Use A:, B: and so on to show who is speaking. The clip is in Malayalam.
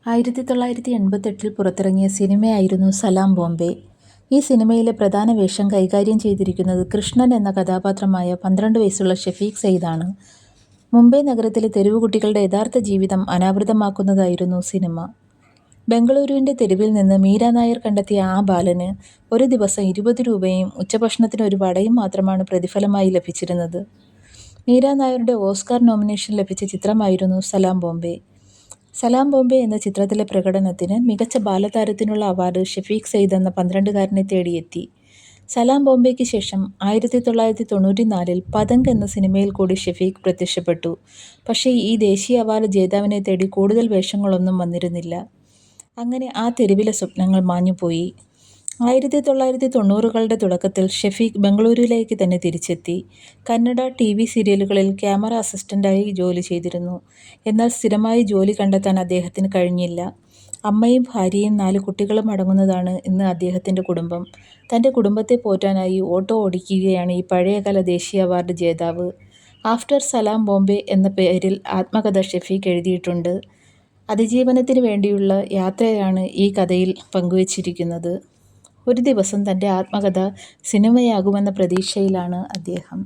A: 1988 പുറത്തിറങ്ങിയ സിനിമയായിരുന്നു സലാം ബോംബെ. ഈ സിനിമയിലെ പ്രധാന വേഷം കൈകാര്യം ചെയ്തിരിക്കുന്നത് കൃഷ്ണൻ എന്ന കഥാപാത്രമായ 12 വയസ്സുള്ള ഷഫീഖ് സയ്യിദാണ്. മുംബൈ നഗരത്തിലെ തെരുവുകുട്ടികളുടെ യഥാർത്ഥ ജീവിതം അനാവൃതമാക്കുന്നതായിരുന്നു സിനിമ. ബെംഗളൂരുവിൻ്റെ തെരുവിൽ നിന്ന് മീര നായർ കണ്ടെത്തിയ ആ ബാലന് ഒരു ദിവസം 20 രൂപയും ഉച്ചഭക്ഷണത്തിന് ഒരു വടയും മാത്രമാണ് പ്രതിഫലമായി ലഭിച്ചിരുന്നത്. മീര നായരുടെ ഓസ്കാർ നോമിനേഷൻ ലഭിച്ച ചിത്രമായിരുന്നു സലാം ബോംബെ. സലാം ബോംബെ എന്ന ചിത്രത്തിലെ പ്രകടനത്തിന് മികച്ച ബാലതാരത്തിനുള്ള അവാർഡ് ഷഫീഖ് സയ്യിദ് എന്ന 12-കാരനെ തേടിയെത്തി. സലാം ബോംബെയ്ക്ക് ശേഷം 1994-ൽ പതംഗ് എന്ന സിനിമയിൽ കൂടി ഷഫീഖ് പ്രത്യക്ഷപ്പെട്ടു. പക്ഷേ ഈ ദേശീയ അവാർഡ് ജേതാവിനെ തേടി കൂടുതൽ വേഷങ്ങളൊന്നും വന്നിരുന്നില്ല. അങ്ങനെ ആ തെരുവിലെ സ്വപ്നങ്ങൾ മാഞ്ഞുപോയി. 1990കളുടെ തുടക്കത്തിൽ ഷഫീഖ് ബെംഗളൂരുവിലേക്ക് തന്നെ തിരിച്ചെത്തി. കന്നഡ TV സീരിയലുകളിൽ ക്യാമറ അസിസ്റ്റന്റായി ജോലി ചെയ്തിരുന്നു. എന്നാൽ സ്ഥിരമായി ജോലി കണ്ടെത്താൻ അദ്ദേഹത്തിന് കഴിഞ്ഞില്ല. അമ്മയും ഭാര്യയും 4 കുട്ടികളും അടങ്ങുന്നതാണ് ഇന്ന് അദ്ദേഹത്തിൻ്റെ കുടുംബം. തൻ്റെ കുടുംബത്തെ പോറ്റാനായി ഓട്ടോ ഓടിക്കുകയാണ് ഈ പഴയകാല ദേശീയ അവാർഡ് ജേതാവ്. ആഫ്റ്റർ സലാം ബോംബെ എന്ന പേരിൽ ആത്മകഥ ഷഫീഖ് എഴുതിയിട്ടുണ്ട്. അതിജീവനത്തിന് വേണ്ടിയുള്ള യാത്രയാണ് ഈ കഥയിൽ പങ്കുവച്ചിരിക്കുന്നത്. ഒരു ദിവസം തൻ്റെ ആത്മകഥ സിനിമയാകുമെന്ന പ്രതീക്ഷയിലാണ് അദ്ദേഹം.